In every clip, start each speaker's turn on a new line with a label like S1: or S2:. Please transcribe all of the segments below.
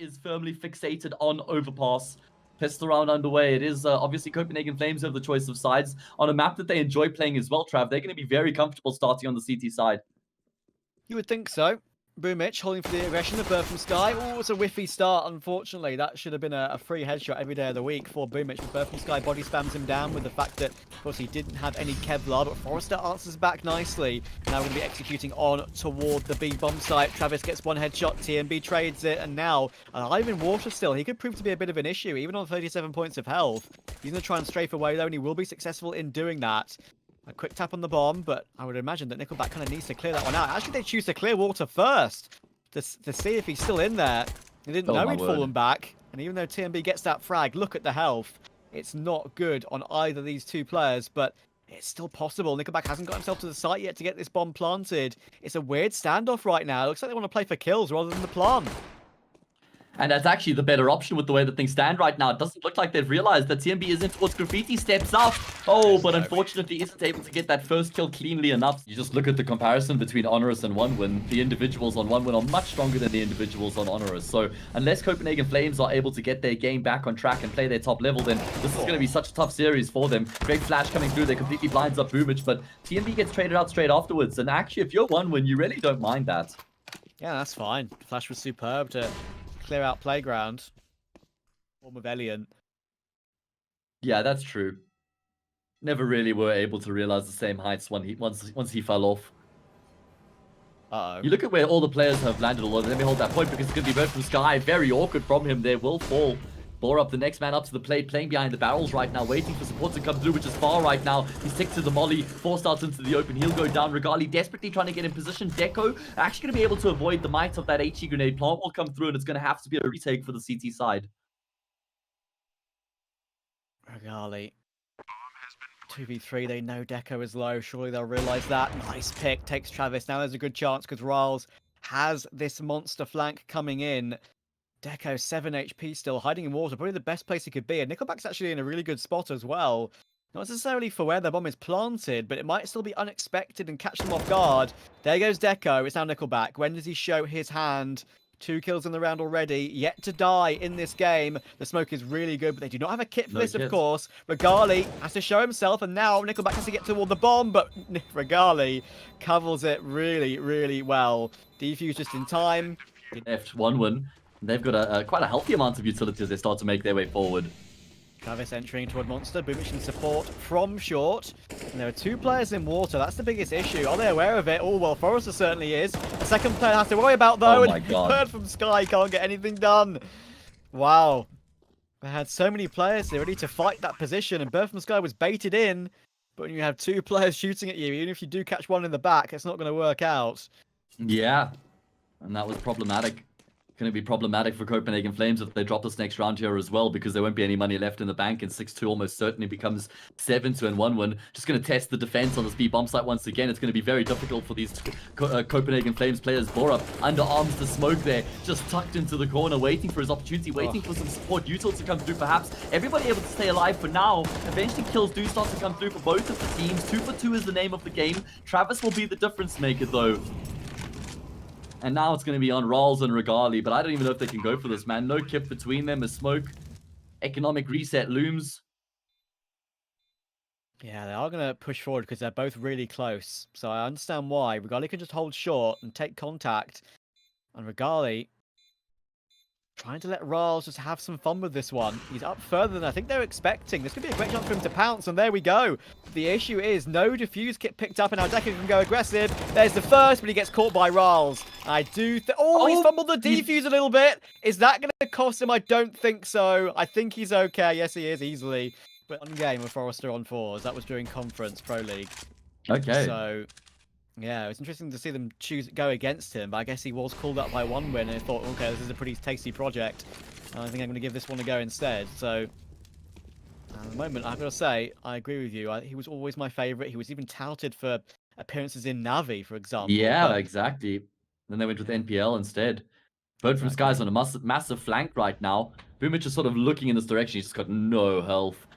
S1: is firmly fixated on overpass. Pistol round underway. It is obviously Copenhagen Flames have the choice of sides. On a map that they enjoy playing as well, Trav, they're going to be very comfortable starting on the CT side.
S2: You would think so. Boomich holding for the aggression of Birth from Sky. Oh, it's a whiffy start, unfortunately. That should have been a free headshot every day of the week for Boomich. But Birth from Sky body spams him down with the fact that, of course, he didn't have any Kevlar. But Forrester answers back nicely. Now we're going to be executing on toward the B bomb site. Travis gets one headshot. TMB trades it. And now, alive in water still. He could prove to be a bit of an issue, even on 37 points of health. He's going to try and strafe away, though, and he will be successful in doing that. A quick tap on the bomb, but I would imagine that Nickelback kind of needs to clear that one out. Actually, they choose to clear water first to see if he's still in there. They didn't know he'd fallen back. And even though TMB gets that frag, look at the health. It's not good on either of these two players, but it's still possible. Nickelback hasn't got himself to the site yet to get this bomb planted. It's a weird standoff right now. It looks like they want to play for kills rather than the plant.
S1: And that's actually the better option with the way that things stand right now. It doesn't look like they've realized that TMB is in towards Graffiti, steps up. Oh, but unfortunately isn't able to get that first kill cleanly enough. You just look at the comparison between Honorous and OneWin. The individuals on OneWin are much stronger than the individuals on Honorous. So unless Copenhagen Flames are able to get their game back on track and play their top level, then this is going to be such a tough series for them. Great flash coming through. They completely blinds up Boomich, but TMB gets traded out straight afterwards. And actually, if you're OneWin, you really don't mind that.
S2: Yeah, that's fine. Flash was superb to clear out playground. Form of Elian.
S1: Yeah, that's true. Never really were able to realize the same heights once he fell off.
S2: Uh-oh.
S1: You look at where all the players have landed all over. Let me hold that point because it's going to be Bird from Sky. Very awkward from him there. Will fall. Bore up the next man up to the plate, playing behind the barrels right now, waiting for support to come through, which is far right now. He's ticked to the molly, forced out into the open. He'll go down. Regali desperately trying to get in position. Deco actually going to be able to avoid the might of that HE grenade. Plant will come through, and it's going to have to be a retake for the CT side.
S2: Regali. 2v3, they know Deco is low. Surely they'll realize that. Nice pick. Takes Travis. Now there's a good chance because Riles has this monster flank coming in. Deco, 7 HP still, hiding in water. Probably the best place he could be. And Nickelback's actually in a really good spot as well. Not necessarily for where the bomb is planted, but it might still be unexpected and catch them off guard. There goes Deco. It's now Nickelback. When does he show his hand? 2 kills in the round already. Yet to die in this game. The smoke is really good, but they do not have a kit for this, of course. Regali has to show himself, and now Nickelback has to get toward the bomb, but Regali covers it really, really well. Defuse just in time.
S1: Left OneWin. They've got quite a healthy amount of utility as they start to make their way forward.
S2: Travis entering toward Monster. Boomich in support from short. And there are 2 players in water. That's the biggest issue. Are they aware of it? Oh, well, Forrester certainly is. A second player has to worry about, though.
S1: Oh, my God.
S2: Bird from Sky can't get anything done. Wow. They had so many players there ready to fight that position. And Bird from Sky was baited in. But when you have 2 players shooting at you, even if you do catch one in the back, it's not going to work out.
S1: Yeah. And that was problematic. Going to be problematic for Copenhagen Flames if they drop this next round here as well, because there won't be any money left in the bank, and 6-2 almost certainly becomes 7-2 and 1-1. Just going to test the defense on this B bomb site once again. It's going to be very difficult for these Copenhagen Flames players. Borup underarms the smoke there, just tucked into the corner, waiting for his opportunity, waiting for some support util to come through perhaps. Everybody able to stay alive for now. Eventually kills do start to come through for both of the teams. 2 for 2 is the name of the game. Travis will be the difference maker though. And now it's going to be on Rawls and Regali, but I don't even know if they can go for this, man. No kip between them. A smoke. Economic reset looms.
S2: Yeah, they are going to push forward because they're both really close. So I understand why. Regali can just hold short and take contact. And Regali trying to let Rawls just have some fun with this one. He's up further than I think they're expecting. This could be a great chance for him to pounce, and there we go. The issue is no defuse kit picked up, and now Deco can go aggressive. There's the first, but he gets caught by Rawls. I do he's fumbled the defuse a little bit. Is that going to cost him? I don't think so. I think he's okay. Yes, he is, easily. But one game with Forrester on 4s. That was during Conference Pro League.
S1: Okay.
S2: So yeah, it's interesting to see them go against him, but I guess he was called up by OneWin and thought, okay, this is a pretty tasty project. And I think I'm going to give this one a go instead. So at the moment, I've got to say, I agree with you. He was always my favourite. He was even touted for appearances in Navi, for example.
S1: Yeah, exactly. Then they went with NPL instead. Bird from Sky's on a massive flank right now. Boomich is sort of looking in this direction. He's just got no health.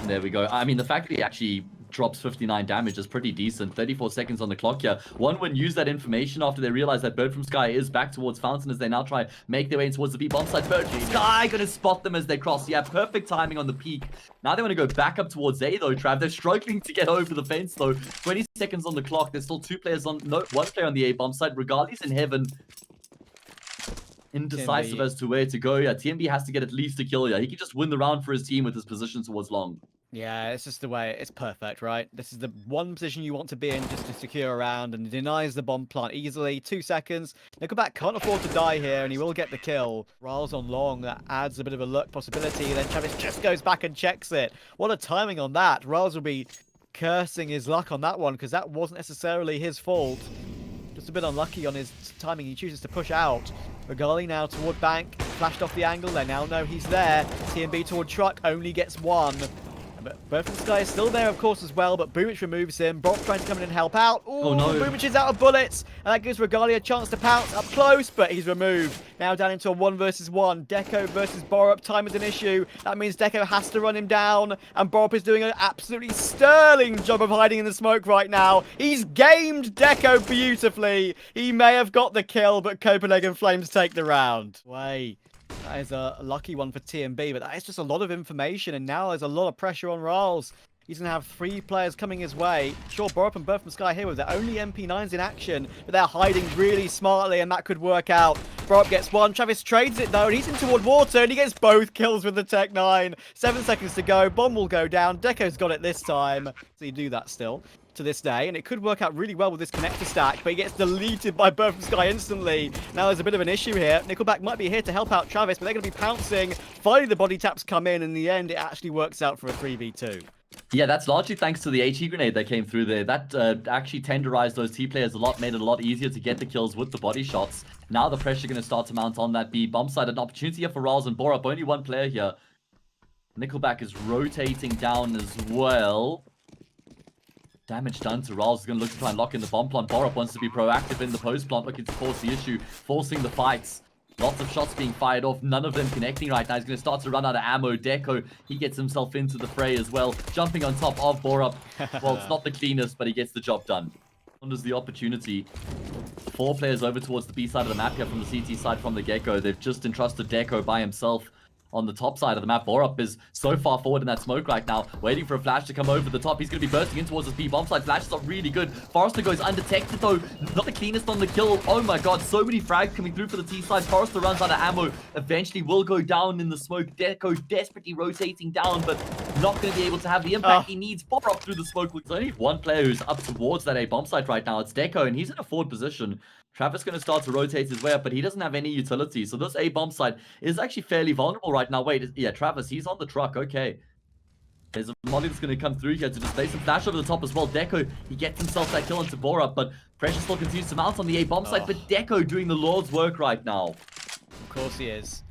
S1: There we go. I mean, the fact that he actually drops 59 damage is pretty decent. 34 seconds on the clock here. OneWin used that information after they realized that Bird from Sky is back towards Fountain as they now try make their way towards the B bomb site. Bird from Sky gonna spot them as they cross. Yeah, perfect timing on the peak. Now they want to go back up towards A though, Trav. They're struggling to get over the fence though. 20 seconds on the clock. There's still one player on the A bomb site. Regardless in heaven. Indecisive as to where to go. Yeah, TMB has to get at least a kill. Yeah, he can just win the round for his team with his position towards long.
S2: Yeah, it's just the way, it's perfect, right? This is the one position you want to be in just to secure a round, and denies the bomb plant easily. 2 seconds. Nickelback can't afford to die here, and he will get the kill. Riles on long, that adds a bit of a luck possibility. Then Travis just goes back and checks it. What a timing on that. Riles will be cursing his luck on that one, because that wasn't necessarily his fault. Just a bit unlucky on his timing. He chooses to push out. Regali now toward bank. Flashed off the angle. They now know he's there. TMB toward truck. Only gets one. But Bird from Sky is still there, of course, as well. But Boomich removes him. Brock trying to come in and help out. Ooh,
S1: oh, no.
S2: Boomich is out of bullets. And that gives Regali a chance to pounce up close. But he's removed. Now down into a 1 versus 1. Deco versus Borup. Time is an issue. That means Deco has to run him down. And Borup is doing an absolutely sterling job of hiding in the smoke right now. He's gamed Deco beautifully. He may have got the kill, but Copenhagen Flames take the round. Wait. That is a lucky one for TMB, but that is just a lot of information, and now there's a lot of pressure on Riles. He's going to have 3 players coming his way. Sure, Borup and Bird from Sky here with their only MP9s in action, but they're hiding really smartly, and that could work out. Borup gets one. Travis trades it, though, and he's in toward water, and he gets both kills with the Tech 9. 7 seconds to go. Bomb will go down. Deco's got it this time. So you do that still to this day, and it could work out really well with this connector stack, but he gets deleted by Bird from Sky instantly. Now there's a bit of an issue here. Nickelback might be here to help out Travis, but they're going to be pouncing. Finally, the body taps come in. In the end, it actually works out for a 3v2.
S1: Yeah, that's largely thanks to the HE grenade that came through there. That actually tenderized those T players a lot, made it a lot easier to get the kills with the body shots. Now the pressure going to start to mount on that B bomb side. An opportunity here for Riles and Borup. Only one player here. Nickelback is rotating down as well. Damage done to Riles. Is going to look to try and lock in the bomb plant. Borup wants to be proactive in the post plant, looking to force the issue, forcing the fights. Lots of shots being fired off, none of them connecting right now. He's going to start to run out of ammo. Deco, he gets himself into the fray as well. Jumping on top of Borup. Well, it's not the cleanest, but he gets the job done. There's the opportunity. 4 players over towards the B side of the map here from the CT side from the get-go. They've just entrusted Deco by himself on the top side of the map. Borup is so far forward in that smoke right now, waiting for a flash to come over the top. He's going to be bursting in towards his B bomb side. Flash is not really good. Forrester goes undetected though. Not the cleanest on the kill. Oh my god, so many frags coming through for the T side. Forrester runs out of ammo. Eventually will go down in the smoke. Deco desperately rotating down, but not going to be able to have the impact he needs. Borup through the smoke. There's only one player who's up towards that A bomb site right now. It's Deco, and he's in a forward position. Travis going to start to rotate his way up, but he doesn't have any utility. So this A bomb site is actually fairly vulnerable right now. Wait, yeah, Travis, he's on the truck. Okay. There's a molly that's going to come through here to display some flash over the top as well. Deco, he gets himself that kill into Borup, but pressure still continues to mount on the A bomb site. But Deco doing the Lord's work right now.
S2: Of course he is.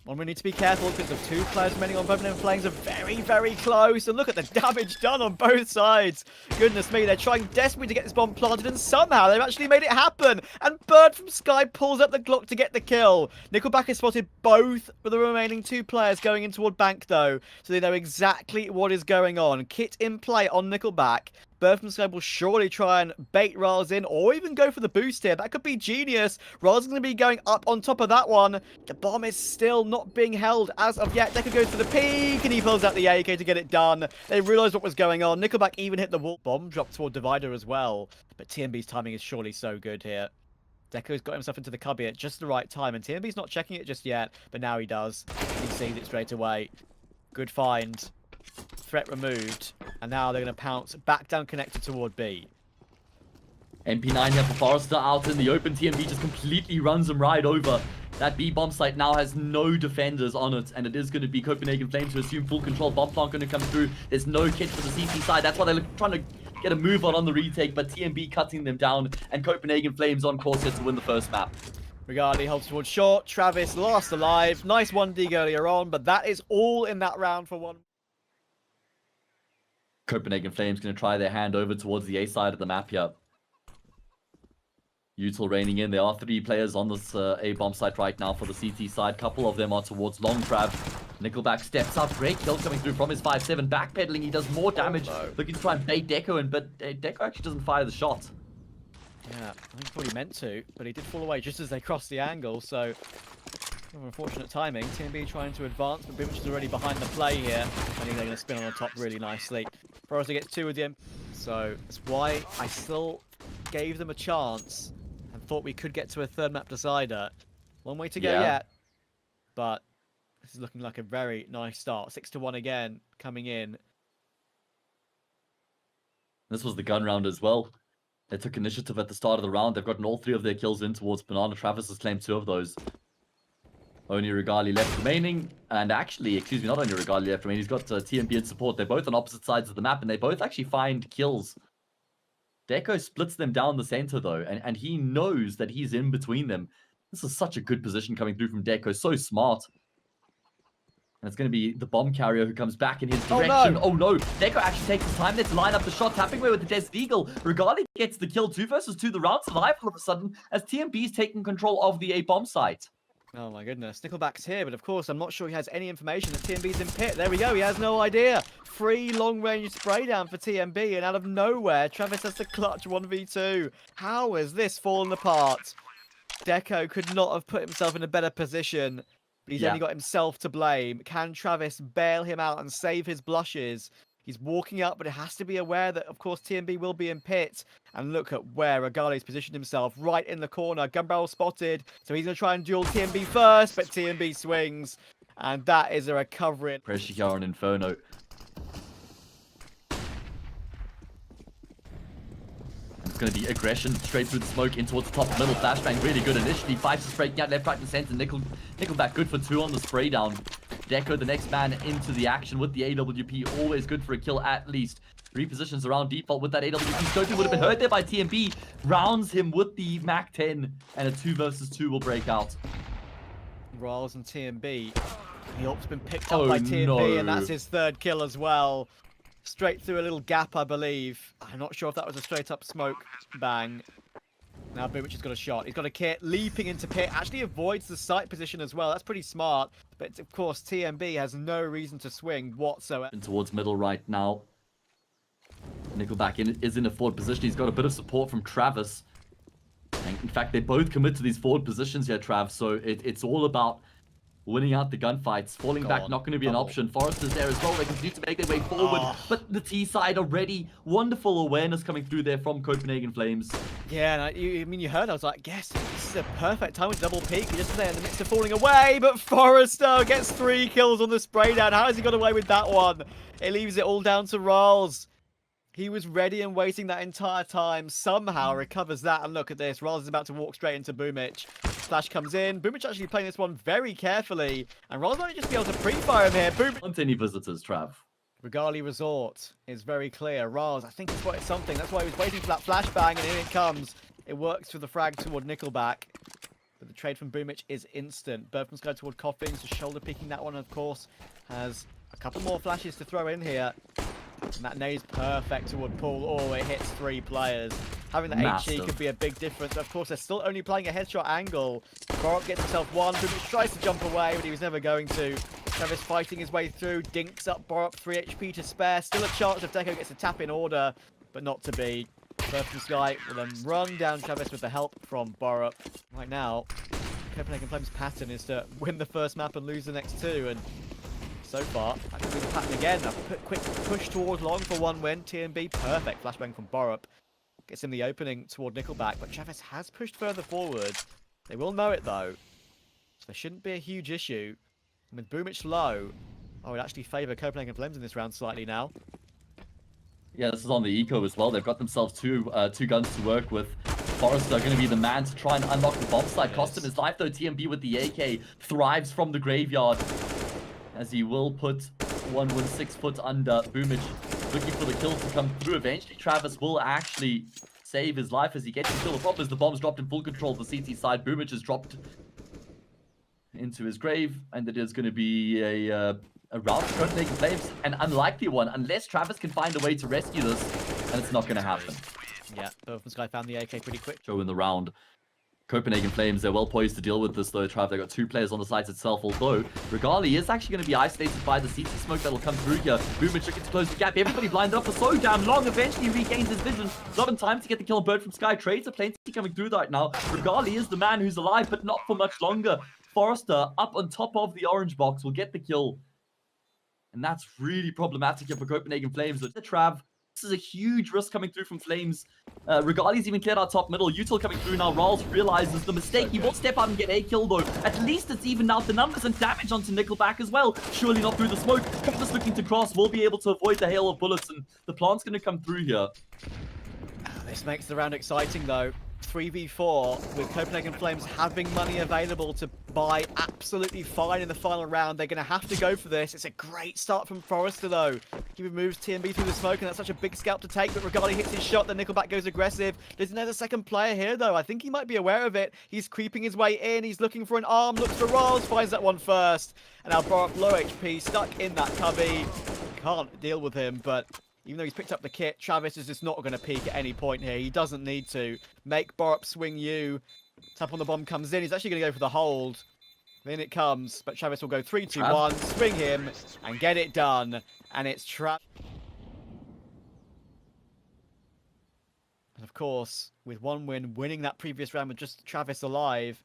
S2: One we need to be careful because the 2 players remaining on Copenhagen Flames are very, very close. And look at the damage done on both sides. Goodness me, they're trying desperately to get this bomb planted, and somehow they've actually made it happen. And Bird from Sky pulls up the Glock to get the kill. Nickelback has spotted both of the remaining 2 players going in toward bank though, so they know exactly what is going on. Kit in play on Nickelback. Bird from Sky will surely try and bait Riles in, or even go for the boost here. That could be genius. Riles is going to be going up on top of that one. The bomb is still not being held as of yet. Deco goes for the peek, and he pulls out the AK to get it done. They realised what was going on. Nickelback even hit the wall. Bomb dropped toward Divider as well. But TMB's timing is surely so good here. Deco's got himself into the cubby at just the right time, and TMB's not checking it just yet, but now he does. He sees it straight away. Good find. Threat removed, and now they're going to pounce back down connected toward B.
S1: MP9 here for Forrester out in the open. TMB just completely runs him right over. That B bomb site now has no defenders on it, and it is going to be Copenhagen Flames to assume full control. Bomb plant going to come through. There's no kit for the CT side. That's why they're trying to get a move on the retake, but TMB cutting them down, and Copenhagen Flames on course here to win the first map.
S2: Regali holds towards short. Travis last alive. Nice 1D earlier on, but that is all in that round for one.
S1: Copenhagen Flames going to try their hand over towards the A side of the map here. Util reigning in. There are 3 players on this A bomb site right now for the CT side. Couple of them are towards long Trav. Nickelback steps up. Great kill coming through from his 5-7. Backpedaling, he does more damage.
S2: no.
S1: Looking to try and bait Deco in, but Deco actually doesn't fire the shot.
S2: Yeah, I think he probably meant to, but he did fall away just as they crossed the angle, so unfortunate timing. TMB trying to advance, but Boomich is already behind the play here. I think they're going to spin on the top really nicely. Forrester gets 2 with him, so that's why I still gave them a chance and thought we could get to a third map decider. Long way to go yet, but this is looking like a very nice start. 6-1 again, coming in.
S1: This was the gun round as well. They took initiative at the start of the round. They've gotten all 3 of their kills in towards Banana. Travis has claimed 2 of those. Only Regali left remaining. And actually, excuse me, not only Regali left remaining. He's got TMB in support. They're both on opposite sides of the map, and they both actually find kills. Deco splits them down the center, though, and he knows that he's in between them. This is such a good position coming through from Deco. So smart. And it's going to be the bomb carrier who comes back in his direction. Oh no! Deco actually takes his time there to line up the shot, tapping away with the Desert Eagle. Regali gets the kill. 2 versus 2. The round's alive all of a sudden as TMB's taking control of the A bomb site.
S2: Oh my goodness, Nickelback's here, but of course I'm not sure he has any information that TMB's in pit. There we go, he has no idea. Free long-range spray down for TMB, and out of nowhere, Travis has to clutch 1v2. How has this fallen apart? Deco could not have put himself in a better position. But he's only got himself to blame. Can Travis bail him out and save his blushes? He's walking up, but it has to be aware that, of course, TMB will be in pit. And look at where Regali's positioned himself, right in the corner. Gun barrel spotted, so he's going to try and duel TMB first, but TMB swings. And that is a recovery.
S1: Pressure here on Inferno. It's going to be aggression straight through the smoke in towards the top middle. Flashbang really good initially. Fives is breaking out left, right, and center. Nickelback good for 2 on the spray down. Deco, the next man into the action with the AWP. Always good for a kill at least. 3 positions around default with that AWP. Scoping would have been hurt there by TMB. Rounds him with the Mac 10. And a 2 versus 2 will break out.
S2: Riles and TMB. The ult's been picked up by TMB, and that's his 3rd kill as well. Straight through a little gap, I believe. I'm not sure if that was a straight up smoke bang. Now Boomich has got a shot. He's got a kit leaping into pit. Actually avoids the sight position as well. That's pretty smart. But of course, TMB has no reason to swing whatsoever.
S1: And towards middle right now. Nickelback is in a forward position. He's got a bit of support from Travis. And in fact, they both commit to these forward positions here, Trav. So it's all about winning out the gunfights. Falling back, not going to be an option. Forrester's there as well. They continue to make their way forward. But the T side already. Wonderful awareness coming through there from Copenhagen Flames.
S2: Yeah, and I mean, you heard, I was like, yes, this is a perfect time to double peak. You're just there in the midst of falling away. But Forrester gets 3 kills on the spray down. How has he got away with that one? It leaves it all down to Riles. He was ready and waiting that entire time. Somehow recovers that. And look at this. Riles is about to walk straight into Boomich. Flash comes in. Boomich actually playing this one very carefully. And Riles might just be able to pre-fire him here. Boomich.
S1: Want any visitors, Trav?
S2: Regali Resort is very clear. Riles, I think, he spotted something. That's why he was waiting for that flashbang. And in it comes. It works for the frag toward Nickelback. But the trade from Boomich is instant. Burfman's going toward Coffins. Just shoulder peeking that one, of course. Has a couple more flashes to throw in here. And that nade's perfect toward Paul. Oh, it hits 3 players. Having the HE could be a big difference. Of course, they're still only playing a headshot angle. Borup gets himself 1. Boomich tries to jump away, but he was never going to. Travis fighting his way through. Dinks up Borup. 3 HP to spare. Still a chance if Deco gets a tap in order, but not to be. Burfman Sky will then run down Travis with the help from Borup. Right now, Copenhagen Flames' pattern is to win the first map and lose the next 2. And so far, that could be the pattern again. A quick push towards long for 1 win. TMB, perfect flashbang from Borup. Gets him the opening toward Nickelback, but Travis has pushed further forward. They will know it though, so there shouldn't be a huge issue. And with Boomich low, I would actually favour Copenhagen Flames in this round slightly now.
S1: Yeah, this is on the eco as well. They've got themselves two guns to work with. Forrester going to be the man to try and unlock the bomb site. Cost him his life though. TMB with the AK thrives from the graveyard, as he will put 1 6 foot under. Boomich looking for the kill to come through. Eventually, Travis will actually save his life as he gets the kill. The problem is the bomb's dropped in full control of the CT side. Boomich is dropped into his grave, and it is going to be a round for Copenhagen Flames. An unlikely one, unless Travis can find a way to rescue this, and it's not going to happen.
S2: Yeah, Burfman Sky found the AK pretty quick.
S1: Show in the round. Copenhagen Flames, they're well poised to deal with this though, Trav. They've got 2 players on the site itself, although Regali is actually going to be isolated by the CT smoke that'll come through here. Boomich looking to close the gap. Everybody blinded up for so damn long. Eventually regains his vision. Not in time to get the kill on Bird from Sky. Trades are plenty coming through right now. Regali is the man who's alive, but not for much longer. Forrester up on top of the orange box will get the kill. And that's really problematic here for Copenhagen Flames. But Trav, this is a huge risk coming through from Flames. Regali's even cleared out top middle. Util coming through now. Rawls realizes the mistake. He will step out and get a kill though. At least it's evened out the numbers and damage onto Nickelback as well. Surely not through the smoke. Travis looking to cross will be able to avoid the hail of bullets, and the plant's going to come through here.
S2: This makes the round exciting though. 3v4 with Copenhagen Flames having money available to buy absolutely fine in the final round. They're going to have to go for this. It's a great start from Forrester though. He removes TMB through the smoke, and that's such a big scalp to take, but Regali hits his shot, then Nickelback goes aggressive. There's another second player here though. I think he might be aware of it. He's creeping his way in. He's looking for an arm, looks for Rawls, finds that one first. And now Borup, low HP, stuck in that cubby. Can't deal with him, but even though he's picked up the kit, Travis is just not going to peek at any point here. He doesn't need to. Make Borup swing you. Tap on the bomb comes in. He's actually going to go for the hold. Then it comes, but Travis will go 3, 2, 1, swing him, and get it done. And it's Travis. And of course, with one win, winning that previous round with just Travis alive,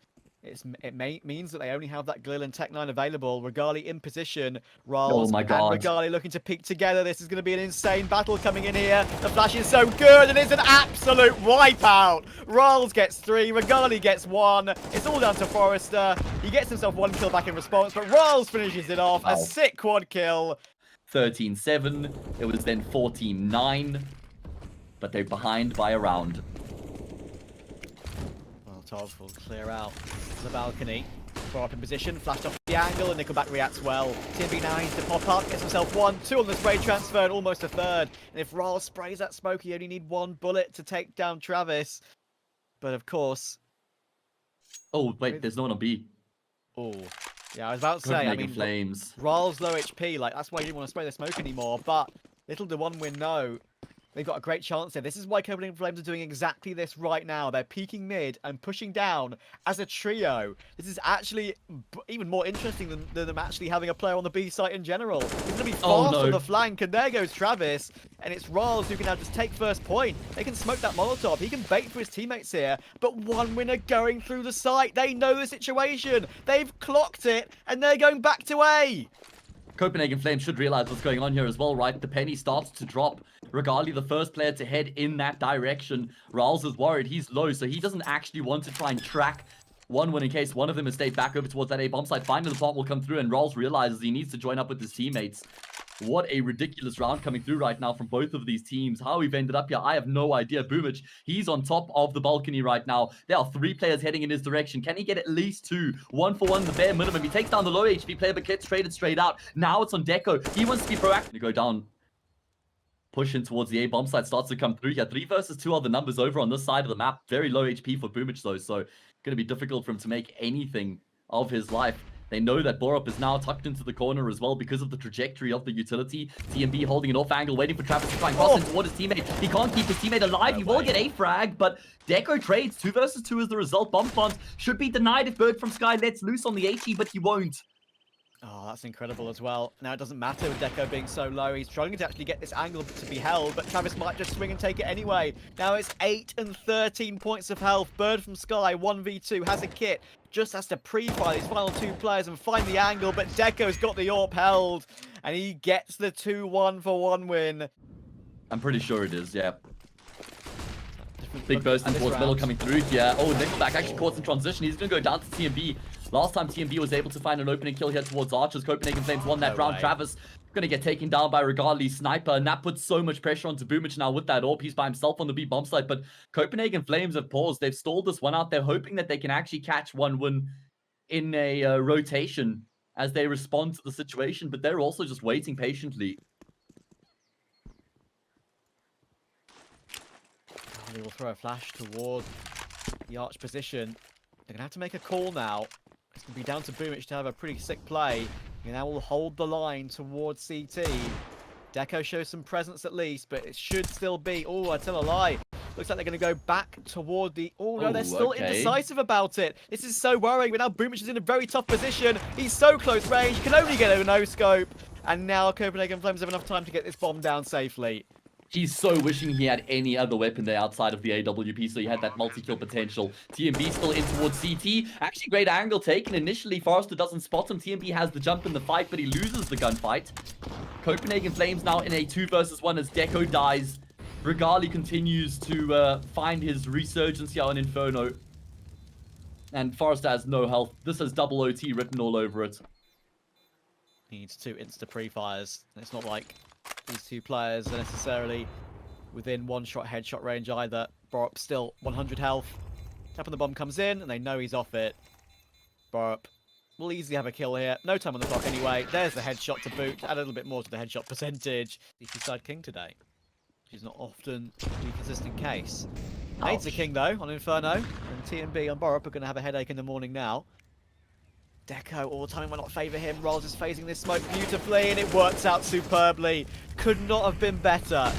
S2: means that they only have that Glil and Tech9 available. Regali in position. Rawls and Regali looking to peek together. This is going to be an insane battle coming in here. The flash is so good, and it's an absolute wipeout. Rawls gets 3, Regali gets 1. It's all down to Forrester. He gets himself 1 kill back in response, but Rawls finishes it off. A sick quad kill.
S1: 13-7. It was then 14-9. But they're behind by a round.
S2: Tov will clear out the balcony. Up in position, flashed off the angle, and Nickelback reacts well. TMB now needs to pop up, gets himself 1, 2 on the spray transfer, and almost a third. And if Rawls sprays that smoke, he only need 1 bullet to take down Travis. But of course...
S1: Oh, wait, there's no one on B.
S2: Oh, yeah, I was about to say, I mean,
S1: Flames.
S2: Rawls low HP, like, that's why he didn't want to spray the smoke anymore. But little did one win know. They've got a great chance here. This is why Copenhagen Flames are doing exactly this right now. They're peeking mid and pushing down as a trio. This is actually even more interesting than them actually having a player on the B site in general. It's going to be fast on the flank, and there goes Travis. And it's Rawls who can now just take first point. They can smoke that Molotov. He can bait for his teammates here. But one winner going through the site. They know the situation. They've clocked it, and they're going back to A.
S1: Copenhagen Flames should realize what's going on here as well, right? The penny starts to drop. Regali, the first player to head in that direction. Rawls is worried. He's low, so he doesn't actually want to try and track one in case one of them has stayed back over towards that A bomb site. Finally, the plant will come through, and Rawls realizes he needs to join up with his teammates. What a ridiculous round coming through right now from both of these teams. How we've ended up here, I have no idea. Boomich, he's on top of the balcony right now. There are 3 players heading in his direction. Can he get at least 2? 1 for 1, the bare minimum. He takes down the low HP player, but gets traded straight out. Now it's on Deco. He wants to be proactive. To go down. Pushing towards the A bomb site starts to come through here. 3 versus 2 are the numbers over on this side of the map. Very low HP for Boomich though, so going to be difficult for him to make anything of his life. They know that Borup is now tucked into the corner as well because of the trajectory of the utility. TMB holding an off angle, waiting for Travis to try and cross in toward his teammate. He can't keep his teammate alive. He will get a frag, but Deco trades. 2 versus 2 is the result. Bomb plant should be denied if Bird from Sky lets loose on the HE, but he won't.
S2: Oh, that's incredible as well. Now, it doesn't matter with Deco being so low. He's struggling to actually get this angle to be held, but Travis might just swing and take it anyway. Now it's 8 and 13 points of health. Bird from Sky, 1v2, has a kit. Just has to pre-fire these final 2 players and find the angle, but Deco's got the AWP held, and he gets the 2-1 for 1 win.
S1: I'm pretty sure it is, yeah. Big burst towards middle coming through here. Oh, Nickelback actually caught some transition. He's going to go down to TMB. Last time TMB was able to find an opening kill here towards Archers. Copenhagen Flames won that round. Travis going to get taken down by Regali's sniper, and that puts so much pressure onto Boomich now with that AWP. He's by himself on the B bomb site, but Copenhagen Flames have paused. They've stalled this one out. They're hoping that they can actually catch one win in a rotation as they respond to the situation, but they're also just waiting patiently.
S2: They will throw a flash toward the arch position. They're going to have to make a call now. It's going to be down to Boomich to have a pretty sick play. And now will hold the line towards CT. Deco shows some presence at least, but it should still be... Oh, I tell a lie. Looks like they're going to go back toward the... Oh, no, they're
S1: Oh,
S2: still
S1: okay.
S2: indecisive about it. This is so worrying, but now Boomich is in a very tough position. He's so close range. He can only get a no-scope. And now Copenhagen Flames have enough time to get this bomb down safely.
S1: He's so wishing he had any other weapon there outside of the AWP, so he had that multi-kill potential. TMB still in towards CT. Actually, great angle taken. Initially, Forrester doesn't spot him. TMB has the jump in the fight, but he loses the gunfight. Copenhagen Flames now in a 2 versus 1 as Deco dies. Regali continues to find his resurgence here on Inferno. And Forrester has no health. This has double OT written all over it.
S2: Needs 2 insta pre-fires. It's not like these two players are necessarily within one-shot headshot range either. Borup still 100 health. Tap on the bomb comes in, and they know he's off it. Borup will easily have a kill here. No time on the clock anyway. There's the headshot to boot. Add a little bit more to the headshot percentage. DP side king today, which is not often the consistent case. Nades the king though on Inferno, and TMB on Borup are going to have a headache in the morning now. Deco, all the time will not favour him. Rolls is phasing this smoke beautifully, and it works out superbly. Could not have been better.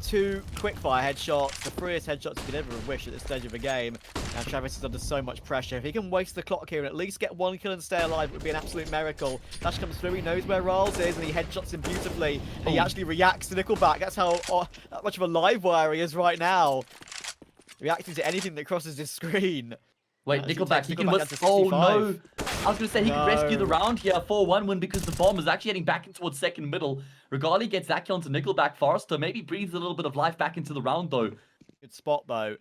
S2: 2 quickfire headshots, the freest headshots you could ever have wished at this stage of a game. Now Travis is under so much pressure. If he can waste the clock here and at least get 1 kill and stay alive, it would be an absolute miracle. Flash comes through, he knows where Rolls is, and he headshots him beautifully. And he actually reacts to Nickelback. That's how much of a live wire he is right now. Reacting to anything that crosses his screen.
S1: Wait, Nickelback, he can...
S2: Nickelback
S1: Oh, no. I was going to say, he can rescue the round here. 4-1 win because the bomb is actually heading back in towards second middle. Regali gets that kill into Nickelback. Forrester maybe breathes a little bit of life back into the round, though.
S2: Good spot, though.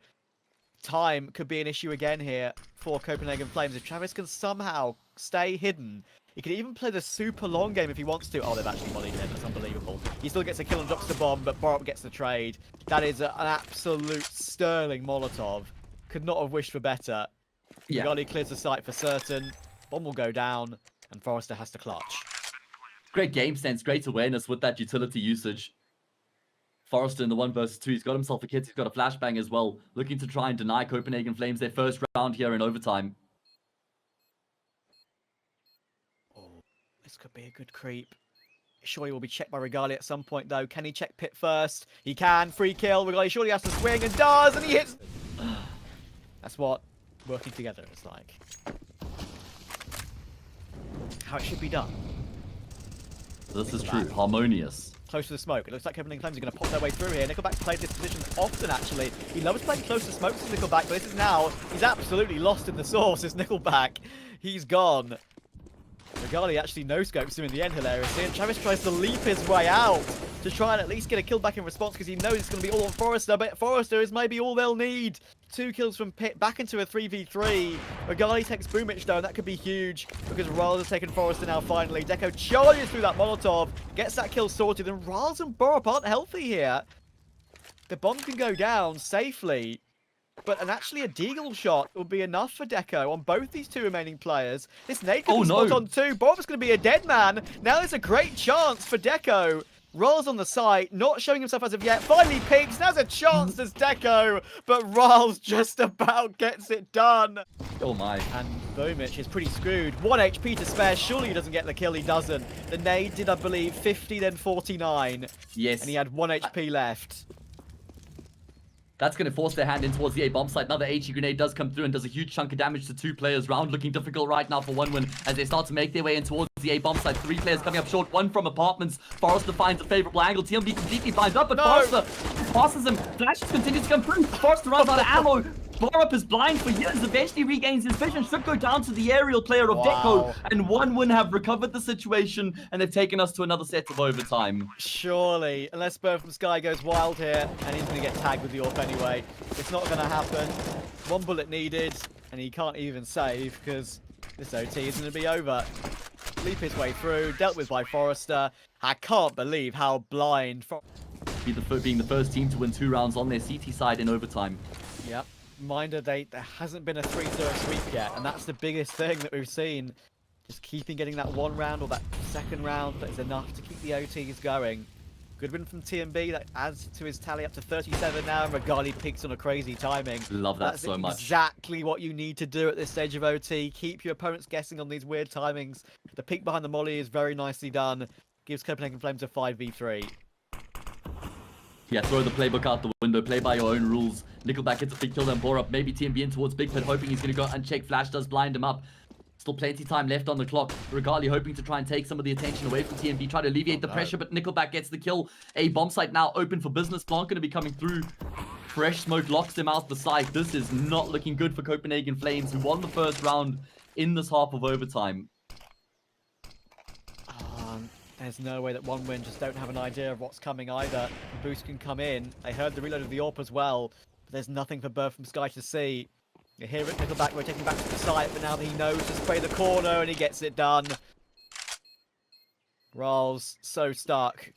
S2: Time could be an issue again here for Copenhagen Flames. If Travis can somehow stay hidden, he can even play the super long game if he wants to. Oh, they've actually volleyed him. That's unbelievable. He still gets a kill and drops the bomb, but Borup gets the trade. That is an absolute sterling Molotov. Could not have wished for better.
S1: Yeah.
S2: Regali clears the site for certain. Bomb will go down, and Forrester has to clutch.
S1: Great game sense, great awareness with that utility usage. Forrester in the 1 versus 2. He's got himself a kit. He's got a flashbang as well. Looking to try and deny Copenhagen Flames their first round here in overtime.
S2: Oh, this could be a good creep. Surely will be checked by Regali at some point, though. Can he check Pit first? He can. Free kill. Regali surely has to swing and does, and he hits. That's what working together is like. How it should be done.
S1: This is true. Harmonious.
S2: Close to the smoke. It looks like Copenhagen Flames are going to pop their way through here. Nickelback's played this position often, actually. He loves playing close to smoke to Nickelback, but this is now... He's absolutely lost in the source, is Nickelback. He's gone. Regali actually no-scopes him in the end, hilariously, and Travis tries to leap his way out to try and at least get a kill back in response because he knows it's going to be all on Forrester, but Forrester is maybe all they'll need. 2 kills from Pit back into a 3v3. Regali takes Boomich though, and that could be huge because Riles has taken Forrester now finally. Deco charges through that Molotov, gets that kill sorted, and Riles and Borup aren't healthy here. The bomb can go down safely. But actually a deagle shot will be enough for Deco on both these 2 remaining players. This nade could be spot on 2. Borup's going to be a dead man. Now there's a great chance for Deco. Riles on the site, not showing himself as of yet. Finally peeks. Now's a chance as Deco. But Riles just about gets it done.
S1: Oh my.
S2: And Boomich is pretty screwed. 1 HP to spare. Surely he doesn't get the kill. He doesn't. The nade did, I believe, 50, then 49.
S1: Yes.
S2: And he had 1 HP left.
S1: That's going to force their hand in towards the A bomb site. Another HE grenade does come through and does a huge chunk of damage to 2 players. Round looking difficult right now for 1 win as they start to make their way in towards the A bomb site. 3 players coming up short, 1 from apartments. Forrester finds a favorable angle. TMB completely finds up, but Forrester passes him. Flashes continues to come through. Forrester runs out of ammo. Borup is blind for years, eventually regains his vision, should go down to the aerial player of Deco, and 1 win have recovered the situation, and they've taken us to another set of overtime.
S2: Surely, unless Bird from Sky goes wild here, and he's going to get tagged with the AWP anyway. It's not going to happen. 1 bullet needed, and he can't even save, because this OT is going to be over. Leap his way through, dealt with by Forrester. I can't believe how blind...
S1: Being the first team to win 2 rounds on their CT side in overtime.
S2: Yep. Reminder, there hasn't been a 3-0 sweep yet, and that's the biggest thing that we've seen. Just keeping getting that 1 round or that 2nd round that is enough to keep the OTs going. Good win from TMB, that adds to his tally up to 37 now, and Regali peaks on a crazy timing.
S1: Love that so much.
S2: That's exactly what you need to do at this stage of OT. Keep your opponents guessing on these weird timings. The peek behind the molly is very nicely done. Gives Copenhagen Flames a 5v3.
S1: Yeah, throw the playbook out the window, play by your own rules. Nickelback gets a big kill, then Borup, maybe TMB in towards Big Pit, hoping he's going to go unchecked. Flash does blind him up. Still plenty time left on the clock. Regali hoping to try and take some of the attention away from TMB, try to alleviate the pressure, but Nickelback gets the kill. A bomb site now open for business. Plant going to be coming through. Fresh smoke locks them out the site. This is not looking good for Copenhagen Flames, who won the first round in this half of overtime.
S2: There's no way that one win just don't have an idea of what's coming either. Boost can come in. They heard the reload of the AWP as well, but there's nothing for Birth from Sky to see. You hear it, Nickelback rotating back to the site, but now that he knows to spray the corner and he gets it done. Rolls so stuck.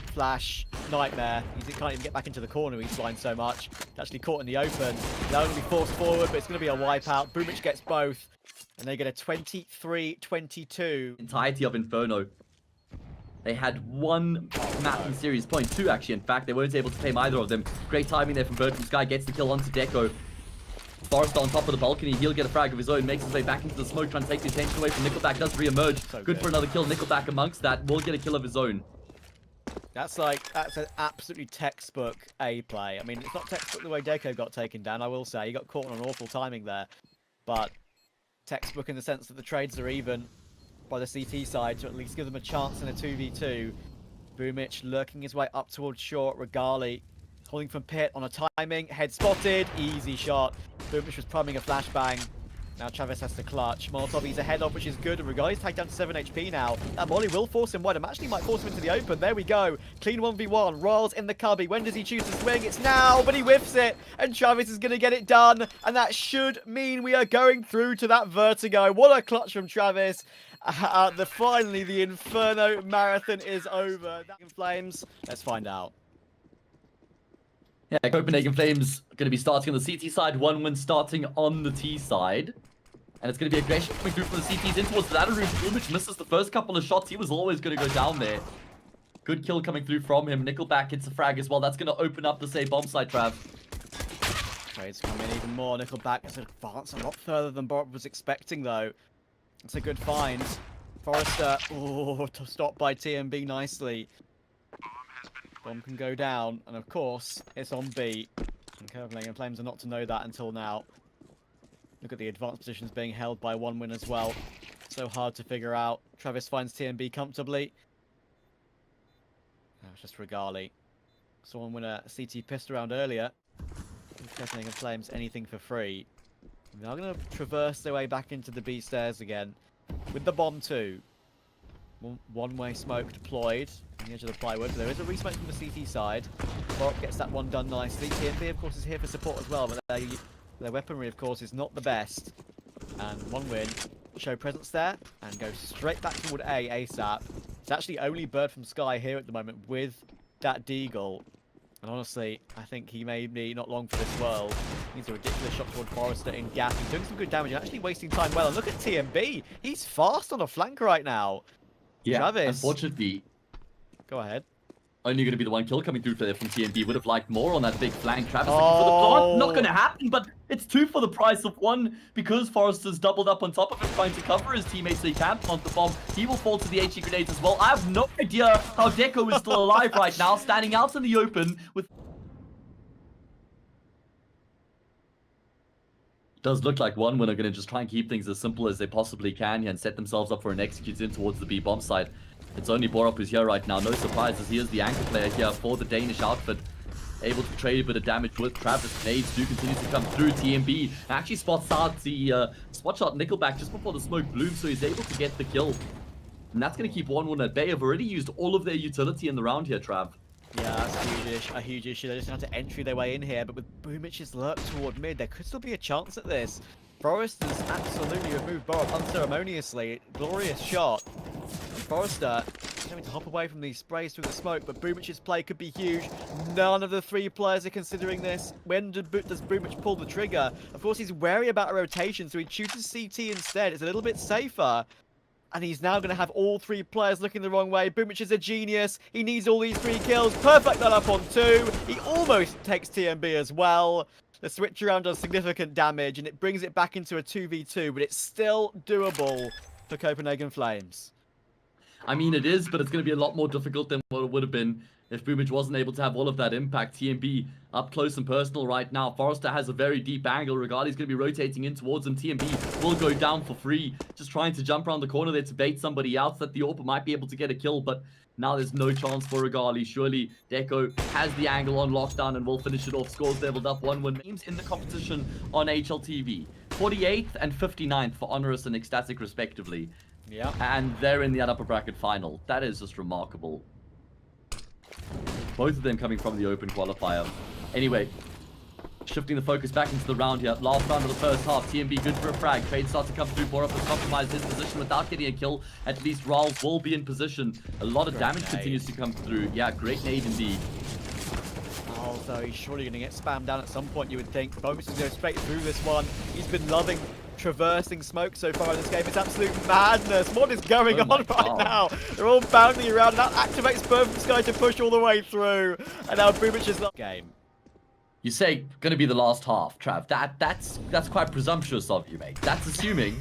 S2: Flash, nightmare. He can't even get back into the corner, he's flying so much. He's actually caught in the open. They're going to be forced forward, but it's going to be a wipeout. Boomich gets both, and they get a 23-22.
S1: Entirety of Inferno. They had one map in series, point two actually, in fact. They weren't able to claim either of them. Great timing there from Bird from Sky, gets the kill onto Deco. Forrester on top of the balcony, he'll get a frag of his own, makes his way back into the smoke, trying to take the attention away from Nickelback, does re-emerge. So good for another kill. Nickelback amongst that, will get a kill of his own.
S2: That's an absolutely textbook A play. I mean, it's not textbook the way Deco got taken down, I will say. He got caught on an awful timing there. But textbook in the sense that the trades are even by the CT side to at least give them a chance in a 2v2. Boomich lurking his way up towards short. Regali holding from pit on a timing. Head spotted. Easy shot. Boomich was priming a flashbang. Now Travis has to clutch. Molotov he's ahead of, which is good. And Regali's tagged down to 7 HP now. That Molly will force him wide. And actually might force him into the open. There we go. Clean 1v1. Royals in the cubby. When does he choose to swing? It's now, but he whiffs it. And Travis is going to get it done. And that should mean we are going through to that vertigo. What a clutch from Travis. Finally, the Inferno marathon is over. In Flames, let's find out.
S1: Yeah, Copenhagen Flames going to be starting on the CT side. One win starting on the T side. And it's going to be aggression coming through from the CTs in towards the ladder room. Boomich misses the first couple of shots. He was always going to go down there. Good kill coming through from him. Nickelback hits a frag as well. That's going to open up the save bomb site, Trav.
S2: Trades come in even more. Nickelback has advanced a lot further than Bob was expecting, though. It's a good find. Forrester, stopped by TMB nicely. Bomb can go down, and of course, it's on B. And Copenhagen Flames are not to know that until now. Look at the advanced positions being held by one win as well. So hard to figure out. Travis finds TMB comfortably. Oh, it's just Regali. Saw one win a CT pissed around earlier. Copenhagen Flames anything for free. They're going to traverse their way back into the B stairs again. With the bomb too. One-way smoke deployed on the edge of the plywood. There is a resmoke from the CT side. Borup gets that one done nicely. TMB, of course, is here for support as well, but their weaponry, of course, is not the best. And one win, show presence there, and go straight back toward A ASAP. It's actually only Bird from Sky here at the moment with that Deagle. And honestly, I think he may be not long for this world. Needs a ridiculous shot toward Forrester in gap. He's doing some good damage and actually wasting time well. And look at TMB. He's fast on a flank right now.
S1: Yeah,
S2: Travis.
S1: Unfortunately,
S2: go ahead.
S1: Only going to be the one kill coming through there from TMB. Would have liked more on that big flank. Travis looking for the plant. Not going to happen, but it's two for the price of one because Forrester's doubled up on top of him, trying to cover his teammates so he can't plant the bomb. He will fall to the HE grenades as well. I have no idea how Deco is still alive right now, standing out in the open with... Does look like one win are going to just try and keep things as simple as they possibly can here and set themselves up for an execute in towards the B bomb site. It's only Borup who's here right now. No surprises. He is the anchor player here for the Danish outfit. Able to trade a bit of damage with Travis. Nades do continue to come through. TMB actually spots out the spot shot Nickelback just before the smoke blooms, so he's able to get the kill. And that's going to keep 1-1 at bay. Have already used all of their utility in the round here, Trav.
S2: Yeah, that's a huge issue. They just have to entry their way in here, but with Boomich's lurk toward mid, there could still be a chance at this. Forrester's absolutely removed Borup unceremoniously. Glorious shot. And Forrester having to hop away from these sprays through the smoke, but Boomich's play could be huge. None of the three players are considering this. When does Boomich pull the trigger? Of course, he's wary about a rotation, so he chooses CT instead. It's a little bit safer. And he's now going to have all three players looking the wrong way. Boomich is a genius. He needs all these 3 kills. Perfect that up on 2. He almost takes TMB as well. The switch around does significant damage, and it brings it back into a 2v2, but it's still doable for Copenhagen Flames.
S1: I mean, it is, but it's going to be a lot more difficult than what it would have been if Boomage wasn't able to have all of that impact. TMB up close and personal right now. Forrester has a very deep angle. Regardless, going to be rotating in towards him. TMB will go down for free. Just trying to jump around the corner there to bait somebody out so that the AWP might be able to get a kill, but now there's no chance for Regali. Surely Deco has the angle on lockdown and will finish it off. Scores leveled up 1-1. Teams in the competition on HLTV. 48th and 59th for Honorous and Ecstatic respectively.
S2: Yeah.
S1: And they're in the upper bracket final. That is just remarkable. Both of them coming from the open qualifier. Anyway, shifting the focus back into the round here. Last round of the first half. TMB good for a frag. Trade starts to come through. Borup has compromised his position without getting a kill. At least Ralls will be in position. A lot of damage continues to come through. Yeah, great nade indeed.
S2: Also, he's surely going to get spammed down at some point, you would think. Bonus is going to go straight through this one. He's been loving traversing smoke so far in this game. It's absolute madness. What is going on right now? They're all bounding around. That activates Perfect Sky to push all the way through. And now Boomich is not game.
S1: You say going to be the last half, Trav. That's quite presumptuous of you, mate. That's assuming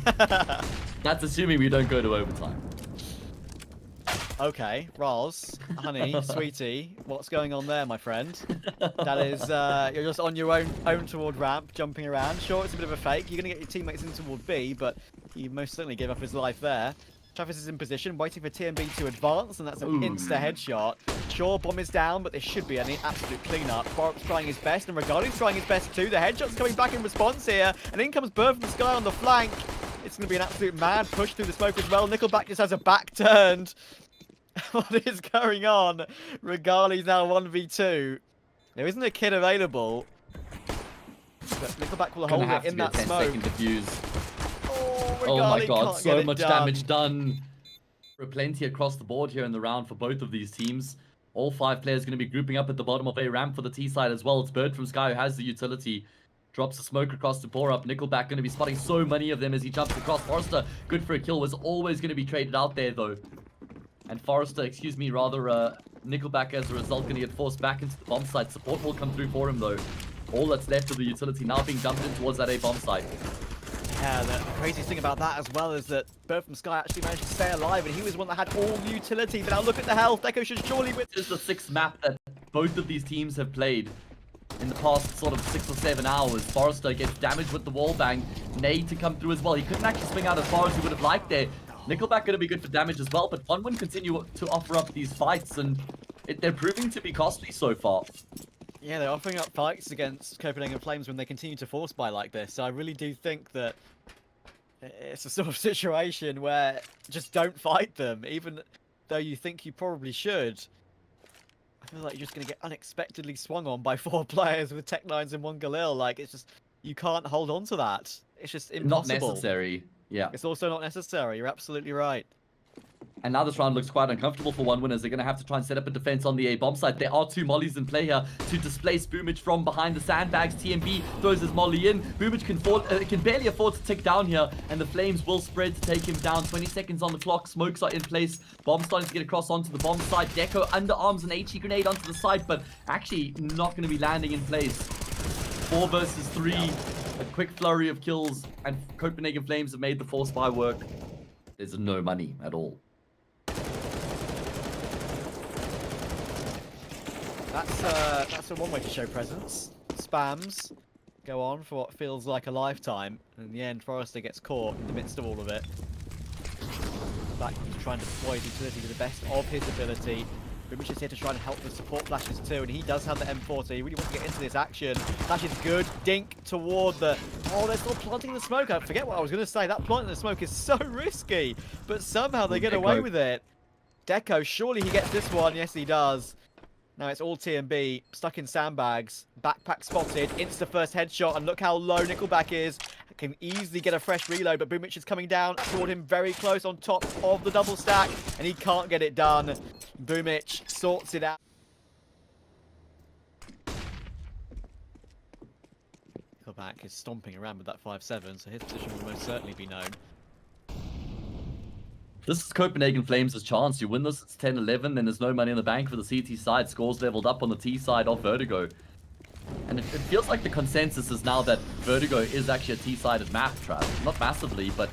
S1: we don't go to overtime.
S2: Okay, Roz, honey, sweetie, what's going on there, my friend? That is, you're just on your own toward ramp, jumping around. Sure, it's a bit of a fake. You're going to get your teammates in toward B, but he most certainly gave up his life there. Travis is in position, waiting for TMB to advance, and that's an insta-headshot. Sure, bomb is down, but there should be an absolute cleanup. Borup's trying his best, and Regali's trying his best too. The headshot's coming back in response here, and in comes Bird from the Sky on the flank. It's going to be an absolute mad push through the smoke as well. Nickelback just has a back turned. What is going on? Regali's now 1v2. There isn't a kid available. But Nickelback will hold it in that smoke. Oh
S1: my god, so much damage done. Plenty across the board here in the round for both of these teams. All 5 players going to be grouping up at the bottom of A ramp for the T side as well. It's Bird from Sky who has the utility. Drops the smoke across to Borup. Nickelback going to be spotting so many of them as he jumps across. Forrester, good for a kill, was always going to be traded out there though. And Forrester, Nickelback as a result going to get forced back into the bomb site. Support will come through for him though. All that's left of the utility now being dumped in towards that A bomb site.
S2: Yeah, the craziest thing about that as well is that Bird from Sky actually managed to stay alive, and he was one that had all utility. But now look at the health. Deco should surely win.
S1: This is the 6th map that both of these teams have played in the past sort of 6 or 7 hours. Forrester gets damaged with the wall bang. Nade to come through as well. He couldn't actually swing out as far as he would have liked there. Nickelback going to be good for damage as well, but OneWin continue to offer up these fights, and they're proving to be costly so far.
S2: Yeah, they're offering up fights against Copenhagen Flames when they continue to force buy like this. So I really do think that it's a sort of situation where just don't fight them, even though you think you probably should. I feel like you're just going to get unexpectedly swung on by 4 players with Tech9s and 1 Galil. Like, it's just, you can't hold on to that. It's just impossible.
S1: Not necessary. Yeah.
S2: It's also not necessary. You're absolutely right.
S1: And now this round looks quite uncomfortable for OneWin as they're going to have to try and set up a defense on the A bomb site. There are 2 mollies in play here to displace Boomage from behind the sandbags. TMB throws his molly in. Boomage can barely afford to tick down here, and the flames will spread to take him down. 20 seconds on the clock. Smokes are in place. Bomb starting to get across onto the bomb site. Deco underarms an HE grenade onto the site, but actually not going to be landing in place. 4 versus 3. A quick flurry of kills, and Copenhagen Flames have made the force buy work. There's no money at all.
S2: That's a one way to show presence. Spams go on for what feels like a lifetime, and in the end, Forrester gets caught in the midst of all of it. Back to try and deploy his utility to the best of his ability. Boomich is here to try and help the support flashes too, and he does have the M4, so he really wants to get into this action. Flash is good. Dink toward the... Oh, they're still planting the smoke. I forget what I was going to say. That planting the smoke is so risky, but somehow they get away with it. Deco, surely he gets this one. Yes, he does. Now it's all TMB, stuck in sandbags. Backpack spotted. Insta first headshot, and look how low Nickelback is. Can easily get a fresh reload, but Boomich is coming down toward him very close on top of the double stack, and he can't get it done. Boomich sorts it out. Nickelback is stomping around with that 5-7, so his position will most certainly be known.
S1: This is Copenhagen Flames' chance. You win this, it's 10-11, then there's no money in the bank for the CT side. Scores leveled up on the T side of Vertigo. And it feels like the consensus is now that Vertigo is actually a T-sided map, Trav. Not massively, but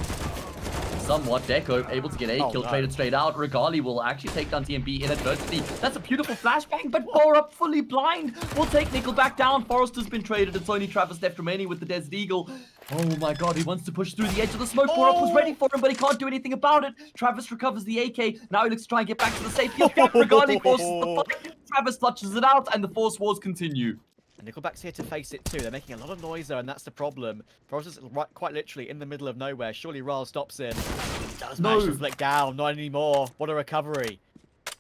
S1: somewhat. Deco able to get a kill, traded straight out. Regali will actually take down TMB inadvertently. That's a beautiful flashbang, but Power Up fully blind will take Nickelback down. Forrester's been traded. It's only Travis left remaining with the Desert Eagle. Oh my god, he wants to push through the edge of the smoke. Power Up was ready for him, but he can't do anything about it. Travis recovers the AK. Now he looks to try and get back to the safe field. Regali forces the fight. Travis clutches it out, and the Force Wars continue.
S2: Nickelback's here to face it too. They're making a lot of noise there, and that's the problem. Forrester's quite literally in the middle of nowhere. Surely Ral stops him. He does manage to flick down. Not anymore. What a recovery.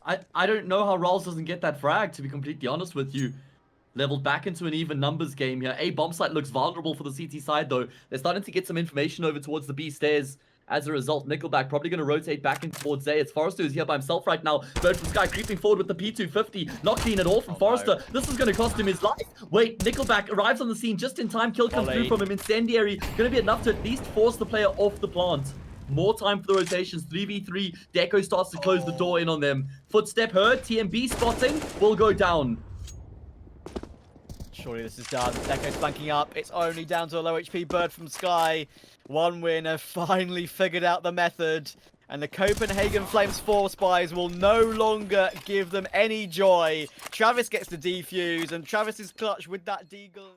S1: I don't know how Rawls doesn't get that frag, to be completely honest with you. Leveled back into an even numbers game here. A bomb site looks vulnerable for the CT side, though. They're starting to get some information over towards the B stairs. As a result, Nickelback probably going to rotate back in towards A. It's Forrester who's here by himself right now. Bird from Sky creeping forward with the P250. Not clean at all from Forrester. No. This is going to cost him his life. Wait, Nickelback arrives on the scene just in time. Kill comes through from him. Incendiary. Going to be enough to at least force the player off the plant. More time for the rotations. 3v3. Deco starts to close the door in on them. Footstep heard. TMB spotting will go down.
S2: Surely this is done. Deco's flanking up. It's only down to a low HP Bird from Sky. One win have finally figured out the method. And the Copenhagen Flames Force Spies will no longer give them any joy. Travis gets the defuse, and Travis is clutch with that deagle.